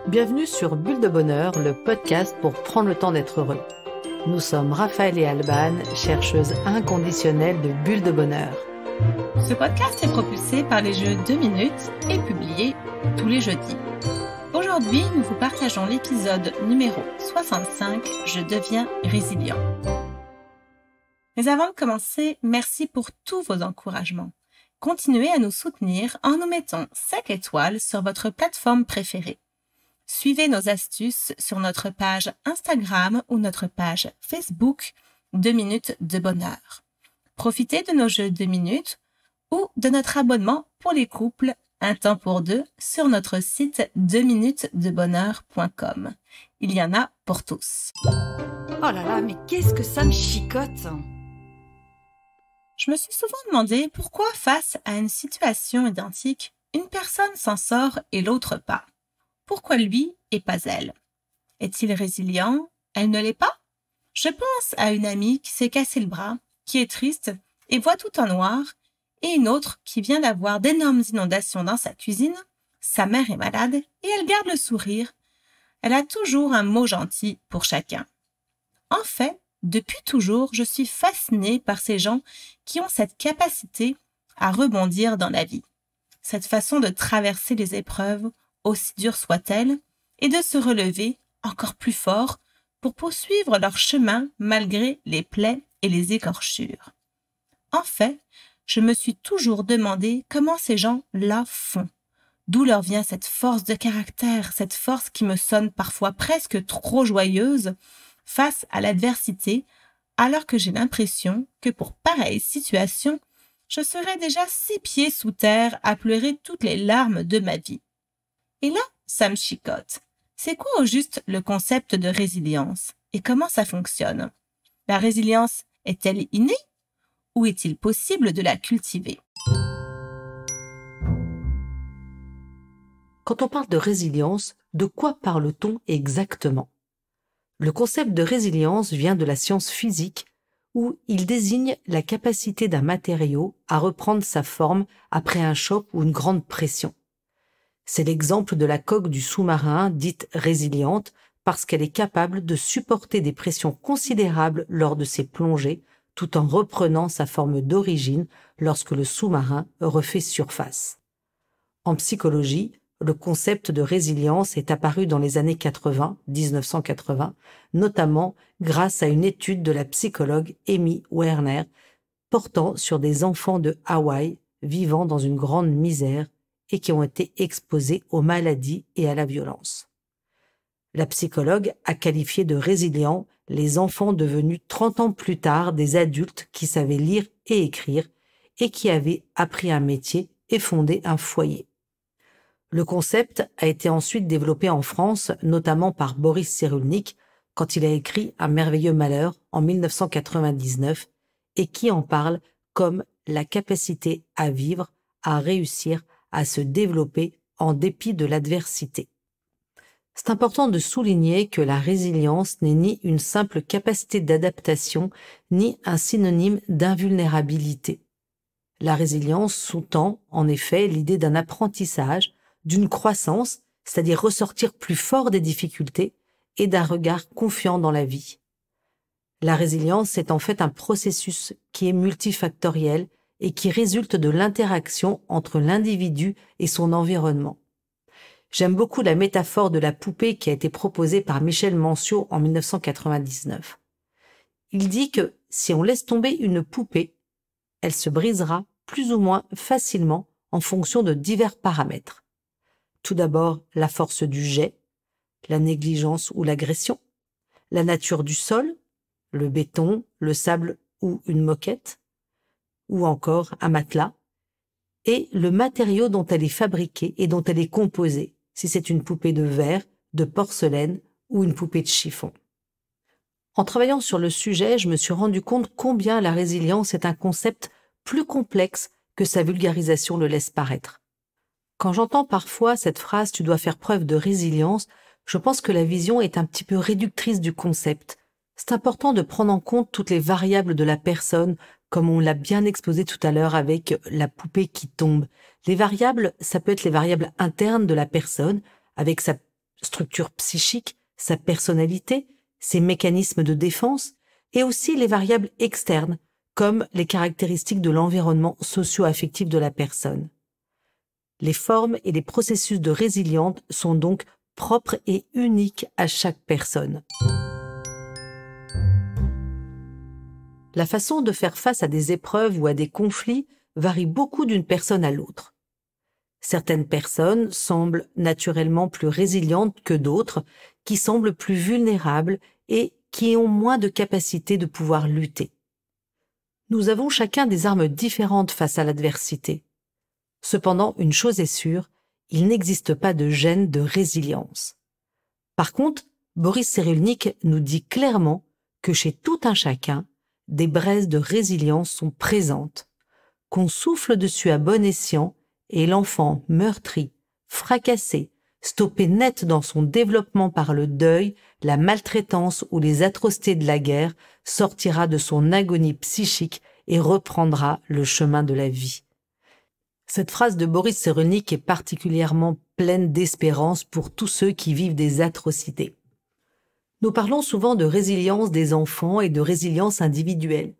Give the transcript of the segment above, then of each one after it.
Bienvenue sur Bulle de Bonheur, le podcast pour prendre le temps d'être heureux. Nous sommes Raphaël et Alban, chercheuses inconditionnelles de Bulle de Bonheur. Ce podcast est propulsé par les jeux 2 minutes et publié tous les jeudis. Aujourd'hui, nous vous partageons l'épisode numéro 65, Je deviens résilient. Mais avant de commencer, merci pour tous vos encouragements. Continuez à nous soutenir en nous mettant 5 étoiles sur votre plateforme préférée. Suivez nos astuces sur notre page Instagram ou notre page Facebook 2 minutes de bonheur. Profitez de nos jeux 2 minutes ou de notre abonnement pour les couples Un temps pour deux sur notre site 2minutesdebonheur.com. Il y en a pour tous. Oh là là, mais qu'est-ce que ça me chicote! Je me suis souvent demandé pourquoi face à une situation identique, une personne s'en sort et l'autre pas. Pourquoi lui et pas elle? Est-il résilient? Elle ne l'est pas? Je pense à une amie qui s'est cassé le bras, qui est triste et voit tout en noir, et une autre qui vient d'avoir d'énormes inondations dans sa cuisine. Sa mère est malade et elle garde le sourire. Elle a toujours un mot gentil pour chacun. En fait, depuis toujours, je suis fascinée par ces gens qui ont cette capacité à rebondir dans la vie. Cette façon de traverser les épreuves, aussi dures soient-elles, et de se relever encore plus fort pour poursuivre leur chemin malgré les plaies et les écorchures. En fait, je me suis toujours demandé comment ces gens-là font. D'où leur vient cette force de caractère, cette force qui me sonne parfois presque trop joyeuse face à l'adversité, alors que j'ai l'impression que pour pareille situation, je serais déjà 6 pieds sous terre à pleurer toutes les larmes de ma vie. Et là, ça me chicote. C'est quoi au juste le concept de résilience et comment ça fonctionne? La résilience est-elle innée ou est-il possible de la cultiver? Quand on parle de résilience, de quoi parle-t-on exactement? Le concept de résilience vient de la science physique où il désigne la capacité d'un matériau à reprendre sa forme après un choc ou une grande pression. C'est l'exemple de la coque du sous-marin dite résiliente parce qu'elle est capable de supporter des pressions considérables lors de ses plongées tout en reprenant sa forme d'origine lorsque le sous-marin refait surface. En psychologie, le concept de résilience est apparu dans les années 1980, notamment grâce à une étude de la psychologue Amy Werner portant sur des enfants de Hawaï vivant dans une grande misère et qui ont été exposés aux maladies et à la violence. La psychologue a qualifié de résilients les enfants devenus 30 ans plus tard des adultes qui savaient lire et écrire et qui avaient appris un métier et fondé un foyer. Le concept a été ensuite développé en France, notamment par Boris Cyrulnik, quand il a écrit Un merveilleux malheur en 1999 et qui en parle comme la capacité à vivre, à réussir, à se développer en dépit de l'adversité. C'est important de souligner que la résilience n'est ni une simple capacité d'adaptation, ni un synonyme d'invulnérabilité. La résilience sous-tend, en effet, l'idée d'un apprentissage, d'une croissance, c'est-à-dire ressortir plus fort des difficultés, et d'un regard confiant dans la vie. La résilience est en fait un processus qui est multifactoriel et qui résulte de l'interaction entre l'individu et son environnement. J'aime beaucoup la métaphore de la poupée qui a été proposée par Michel Manciot en 1999. Il dit que si on laisse tomber une poupée, elle se brisera plus ou moins facilement en fonction de divers paramètres. Tout d'abord, la force du jet, la négligence ou l'agression, la nature du sol, le béton, le sable ou une moquette, ou encore un matelas, et le matériau dont elle est fabriquée et dont elle est composée, si c'est une poupée de verre, de porcelaine ou une poupée de chiffon. En travaillant sur le sujet, je me suis rendu compte combien la résilience est un concept plus complexe que sa vulgarisation le laisse paraître. Quand j'entends parfois cette phrase « tu dois faire preuve de résilience », je pense que la vision est un petit peu réductrice du concept. C'est important de prendre en compte toutes les variables de la personne, comme on l'a bien exposé tout à l'heure avec la poupée qui tombe. Les variables, ça peut être les variables internes de la personne, avec structure psychique, sa personnalité, ses mécanismes de défense, et aussi les variables externes, comme les caractéristiques de l'environnement socio-affectif de la personne. Les formes et les processus de résilience sont donc propres et uniques à chaque personne. La façon de faire face à des épreuves ou à des conflits varie beaucoup d'une personne à l'autre. Certaines personnes semblent naturellement plus résilientes que d'autres, qui semblent plus vulnérables et qui ont moins de capacité de pouvoir lutter. Nous avons chacun des armes différentes face à l'adversité. Cependant, une chose est sûre, il n'existe pas de gène de résilience. Par contre, Boris Cyrulnik nous dit clairement que chez tout un chacun, des braises de résilience sont présentes, qu'on souffle dessus à bon escient et l'enfant meurtri, fracassé, stoppé net dans son développement par le deuil, la maltraitance ou les atrocités de la guerre, sortira de son agonie psychique et reprendra le chemin de la vie. Cette phrase de Boris Cyrulnik est particulièrement pleine d'espérance pour tous ceux qui vivent des atrocités. Nous parlons souvent de résilience des enfants et de résilience individuelle.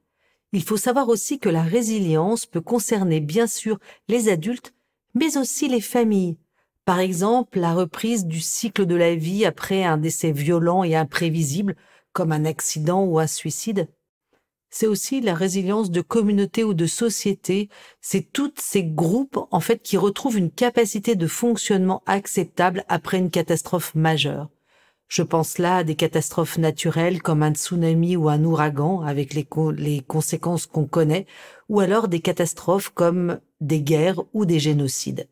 Il faut savoir aussi que la résilience peut concerner bien sûr les adultes, mais aussi les familles. Par exemple, la reprise du cycle de la vie après un décès violent et imprévisible, comme un accident ou un suicide. C'est aussi la résilience de communautés ou de sociétés. C'est tous ces groupes, en fait, qui retrouvent une capacité de fonctionnement acceptable après une catastrophe majeure. Je pense là à des catastrophes naturelles comme un tsunami ou un ouragan avec les conséquences qu'on connaît, ou alors des catastrophes comme des guerres ou des génocides.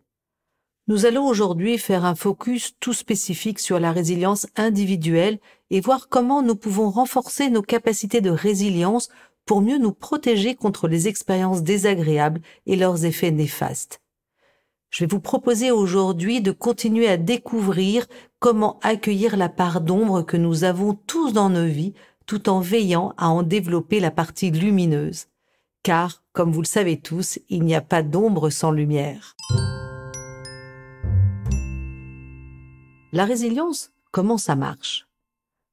Nous allons aujourd'hui faire un focus tout spécifique sur la résilience individuelle et voir comment nous pouvons renforcer nos capacités de résilience pour mieux nous protéger contre les expériences désagréables et leurs effets néfastes. Je vais vous proposer aujourd'hui de continuer à découvrir comment accueillir la part d'ombre que nous avons tous dans nos vies, tout en veillant à en développer la partie lumineuse. Car, comme vous le savez tous, il n'y a pas d'ombre sans lumière. La résilience, comment ça marche?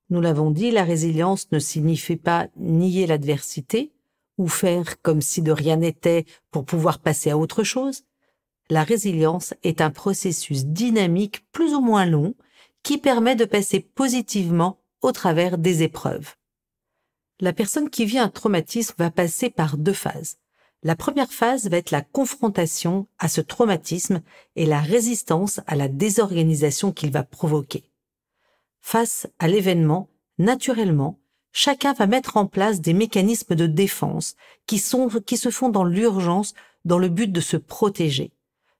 Nous l'avons dit, la résilience ne signifie pas nier l'adversité ou faire comme si de rien n'était pour pouvoir passer à autre chose. La résilience est un processus dynamique plus ou moins long qui permet de passer positivement au travers des épreuves. La personne qui vit un traumatisme va passer par 2 phases. La première phase va être la confrontation à ce traumatisme et la résistance à la désorganisation qu'il va provoquer. Face à l'événement, naturellement, chacun va mettre en place des mécanismes de défense qui se font dans l'urgence dans le but de se protéger.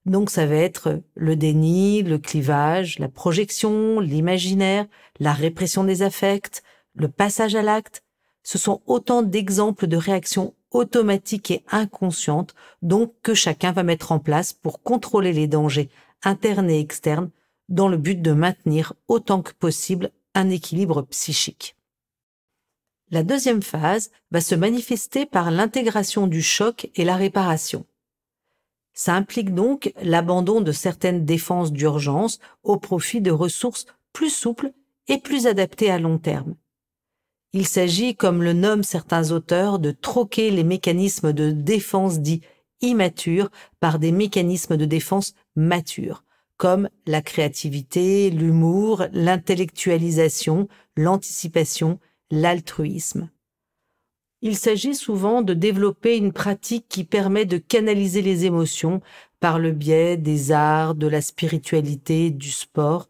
Donc ça va être le déni, le clivage, la projection, l'imaginaire, la répression des affects, le passage à l'acte. Ce sont autant d'exemples de réactions automatiques et inconscientes, donc que chacun va mettre en place pour contrôler les dangers internes et externes dans le but de maintenir autant que possible un équilibre psychique. La deuxième phase va se manifester par l'intégration du choc et la réparation. Ça implique donc l'abandon de certaines défenses d'urgence au profit de ressources plus souples et plus adaptées à long terme. Il s'agit, comme le nomment certains auteurs, de troquer les mécanismes de défense dits immatures par des mécanismes de défense matures, comme la créativité, l'humour, l'intellectualisation, l'anticipation, l'altruisme. Il s'agit souvent de développer une pratique qui permet de canaliser les émotions par le biais des arts, de la spiritualité, du sport,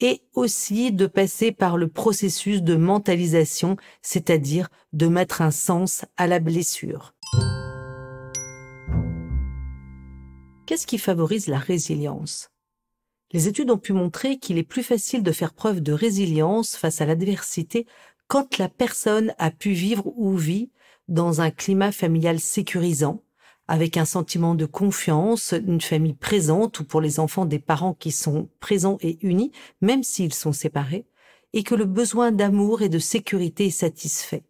et aussi de passer par le processus de mentalisation, c'est-à-dire de mettre un sens à la blessure. Qu'est-ce qui favorise la résilience? Les études ont pu montrer qu'il est plus facile de faire preuve de résilience face à l'adversité quand la personne a pu vivre ou vit dans un climat familial sécurisant, avec un sentiment de confiance, une famille présente ou pour les enfants des parents qui sont présents et unis, même s'ils sont séparés, et que le besoin d'amour et de sécurité est satisfait.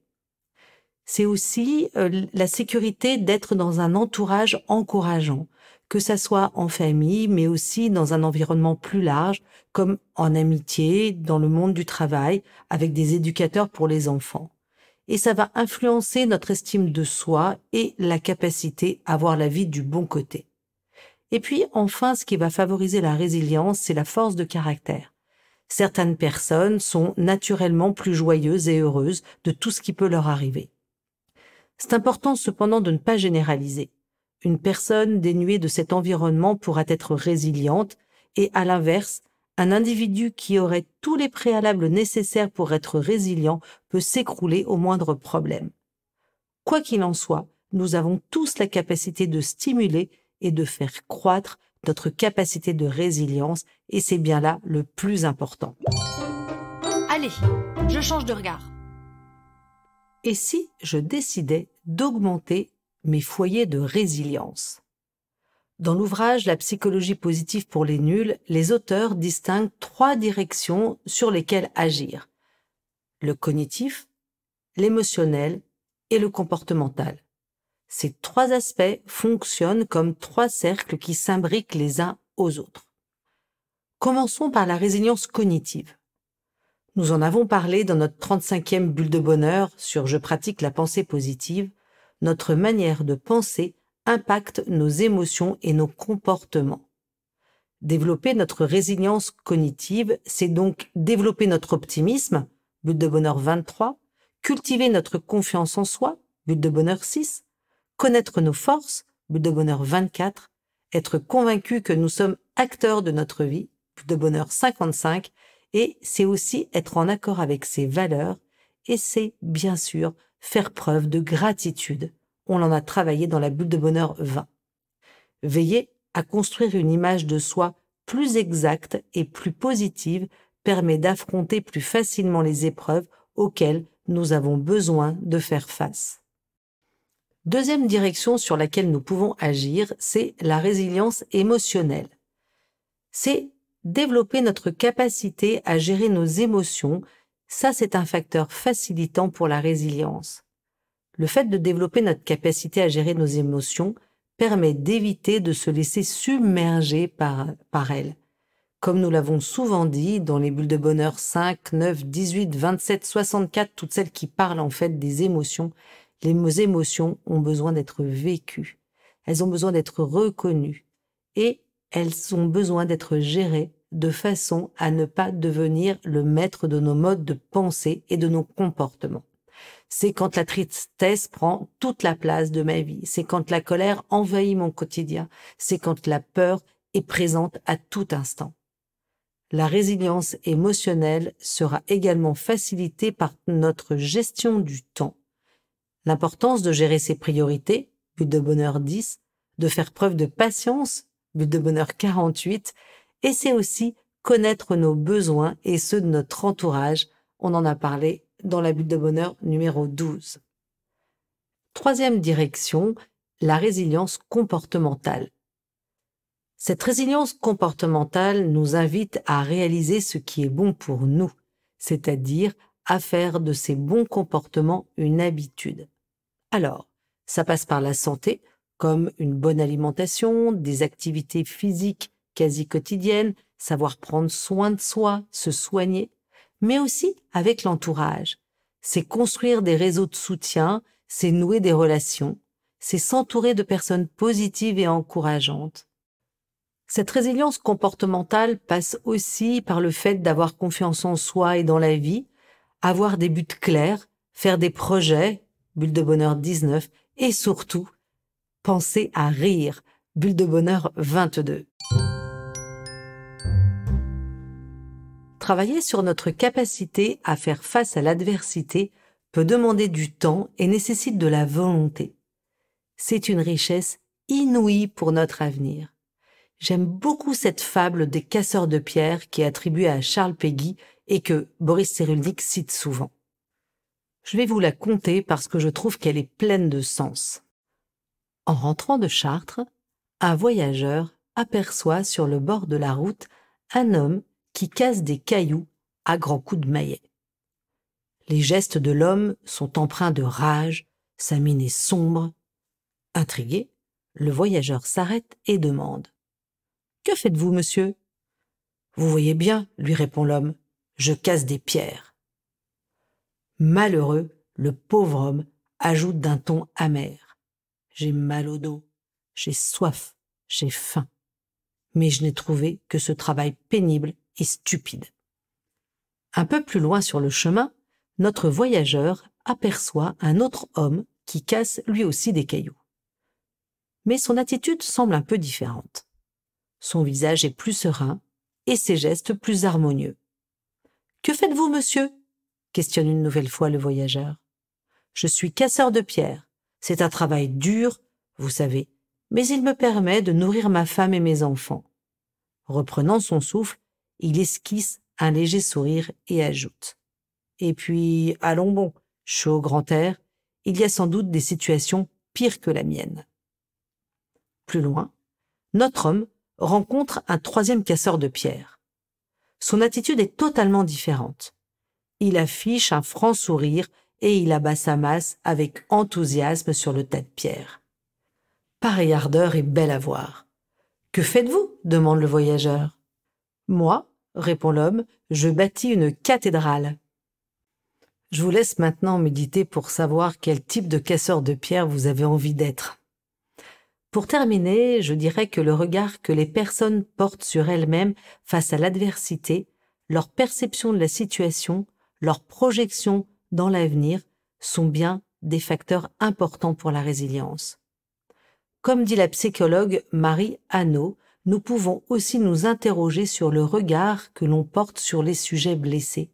C'est aussi la sécurité d'être dans un entourage encourageant, que ça soit en famille, mais aussi dans un environnement plus large, comme en amitié, dans le monde du travail, avec des éducateurs pour les enfants. Et ça va influencer notre estime de soi et la capacité à voir la vie du bon côté. Et puis, enfin, ce qui va favoriser la résilience, c'est la force de caractère. Certaines personnes sont naturellement plus joyeuses et heureuses de tout ce qui peut leur arriver. C'est important cependant de ne pas généraliser. Une personne dénuée de cet environnement pourra être résiliente et, à l'inverse, un individu qui aurait tous les préalables nécessaires pour être résilient peut s'écrouler au moindre problème. Quoi qu'il en soit, nous avons tous la capacité de stimuler et de faire croître notre capacité de résilience, et c'est bien là le plus important. Allez, je change de regard. Et si je décidais d'augmenter mes foyers de résilience? Dans l'ouvrage La psychologie positive pour les nuls, les auteurs distinguent 3 directions sur lesquelles agir: le cognitif, l'émotionnel et le comportemental. Ces 3 aspects fonctionnent comme 3 cercles qui s'imbriquent les uns aux autres. Commençons par la résilience cognitive. Nous en avons parlé dans notre 35e bulle de bonheur sur « Je pratique la pensée positive ». Notre manière de penser impacte nos émotions et nos comportements. Développer notre résilience cognitive, c'est donc développer notre optimisme, bulle de bonheur 23, cultiver notre confiance en soi, bulle de bonheur 6, connaître nos forces, bulle de bonheur 24, être convaincu que nous sommes acteurs de notre vie, bulle de bonheur 55, et c'est aussi être en accord avec ses valeurs, et c'est, bien sûr, faire preuve de gratitude. On en a travaillé dans la bulle de bonheur 20. Veiller à construire une image de soi plus exacte et plus positive permet d'affronter plus facilement les épreuves auxquelles nous avons besoin de faire face. Deuxième direction sur laquelle nous pouvons agir, c'est la résilience émotionnelle. C'est développer notre capacité à gérer nos émotions. Ça, c'est un facteur facilitant pour la résilience. Le fait de développer notre capacité à gérer nos émotions permet d'éviter de se laisser submerger par elles. Comme nous l'avons souvent dit dans les bulles de bonheur 5, 9, 18, 27, 64, toutes celles qui parlent en fait des émotions, les émotions ont besoin d'être vécues. Elles ont besoin d'être reconnues et elles ont besoin d'être gérées de façon à ne pas devenir le maître de nos modes de pensée et de nos comportements. C'est quand la tristesse prend toute la place de ma vie. C'est quand la colère envahit mon quotidien. C'est quand la peur est présente à tout instant. La résilience émotionnelle sera également facilitée par notre gestion du temps. L'importance de gérer ses priorités, bulle de bonheur 10, de faire preuve de patience, bulle de bonheur 48, et c'est aussi connaître nos besoins et ceux de notre entourage. On en a parlé dans la bulle de bonheur numéro 12. Troisième direction, la résilience comportementale. Cette résilience comportementale nous invite à réaliser ce qui est bon pour nous, c'est-à-dire à faire de ces bons comportements une habitude. Alors, ça passe par la santé, comme une bonne alimentation, des activités physiques quasi quotidiennes, savoir prendre soin de soi, se soigner, mais aussi avec l'entourage. C'est construire des réseaux de soutien, c'est nouer des relations, c'est s'entourer de personnes positives et encourageantes. Cette résilience comportementale passe aussi par le fait d'avoir confiance en soi et dans la vie, avoir des buts clairs, faire des projets, bulle de bonheur 19, et surtout, penser à rire, bulle de bonheur 22. Travailler sur notre capacité à faire face à l'adversité peut demander du temps et nécessite de la volonté. C'est une richesse inouïe pour notre avenir. J'aime beaucoup cette fable des casseurs de pierres qui est attribuée à Charles Péguy et que Boris Cyrulnik cite souvent. Je vais vous la conter parce que je trouve qu'elle est pleine de sens. En rentrant de Chartres, un voyageur aperçoit sur le bord de la route un homme qui casse des cailloux à grands coups de maillet. Les gestes de l'homme sont empreints de rage, sa mine est sombre. Intrigué, Le voyageur s'arrête et demande « Que faites-vous, monsieur ?»« Vous voyez bien, lui répond l'homme, je casse des pierres. » Malheureux, le pauvre homme ajoute d'un ton amer « J'ai mal au dos, j'ai soif, j'ai faim. Mais je n'ai trouvé que ce travail pénible et stupide. » Un peu plus loin sur le chemin, notre voyageur aperçoit un autre homme qui casse lui aussi des cailloux. Mais son attitude semble un peu différente. Son visage est plus serein et ses gestes plus harmonieux. « Que faites-vous, monsieur ?» questionne une nouvelle fois le voyageur. « Je suis casseur de pierres. C'est un travail dur, vous savez, mais il me permet de nourrir ma femme et mes enfants. » Reprenant son souffle, il esquisse un léger sourire et ajoute « Et puis, allons bon, je suis au grand air, il y a sans doute des situations pires que la mienne. » Plus loin, notre homme rencontre un troisième casseur de pierres. Son attitude est totalement différente. Il affiche un franc sourire et il abat sa masse avec enthousiasme sur le tas de pierres. Pareille ardeur est belle à voir. « Que faites-vous » demande le voyageur. « Moi, » répond l'homme, « je bâtis une cathédrale. » Je vous laisse maintenant méditer pour savoir quel type de casseur de pierres vous avez envie d'être. Pour terminer, je dirais que le regard que les personnes portent sur elles-mêmes face à l'adversité, leur perception de la situation, leur projection dans l'avenir sont bien des facteurs importants pour la résilience. Comme dit la psychologue Marie Hanot, nous pouvons aussi nous interroger sur le regard que l'on porte sur les sujets blessés.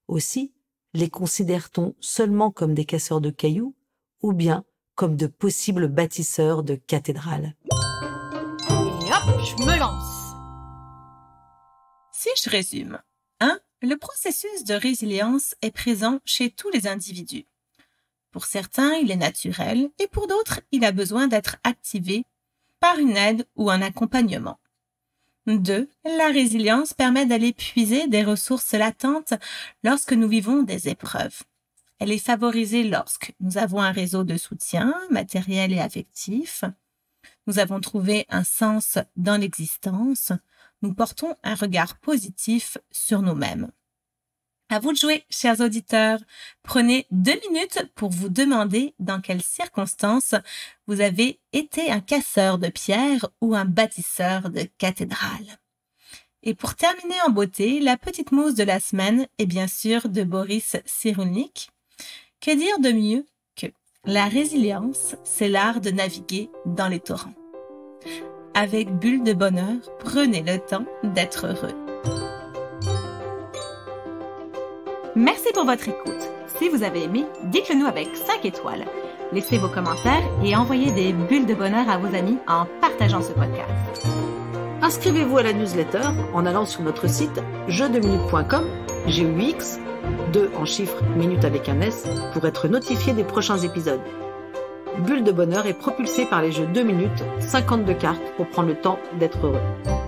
Aussi, les considère-t-on seulement comme des casseurs de cailloux ou bien comme de possibles bâtisseurs de cathédrales? Et hop, je me lance. Si je résume, 1. Le processus de résilience est présent chez tous les individus. Pour certains, il est naturel et pour d'autres, il a besoin d'être activé par une aide ou un accompagnement. 2. La résilience permet d'aller puiser des ressources latentes lorsque nous vivons des épreuves. Elle est favorisée lorsque nous avons un réseau de soutien matériel et affectif, nous avons trouvé un sens dans l'existence, nous portons un regard positif sur nous-mêmes. À vous de jouer, chers auditeurs. Prenez 2 minutes pour vous demander dans quelles circonstances vous avez été un casseur de pierres ou un bâtisseur de cathédrales. Et pour terminer en beauté, la petite mousse de la semaine est bien sûr de Boris Cyrulnik. Que dire de mieux que la résilience, c'est l'art de naviguer dans les torrents. Avec Bulle de Bonheur, prenez le temps d'être heureux. Merci pour votre écoute. Si vous avez aimé, dites-le nous avec 5 étoiles. Laissez vos commentaires et envoyez des bulles de bonheur à vos amis en partageant ce podcast. Inscrivez-vous à la newsletter en allant sur notre site jeuxdeminutes.com, GUX, 2 en chiffres, minutes avec un S, pour être notifié des prochains épisodes. Bulle de bonheur est propulsé par les jeux 2 minutes, 52 cartes pour prendre le temps d'être heureux.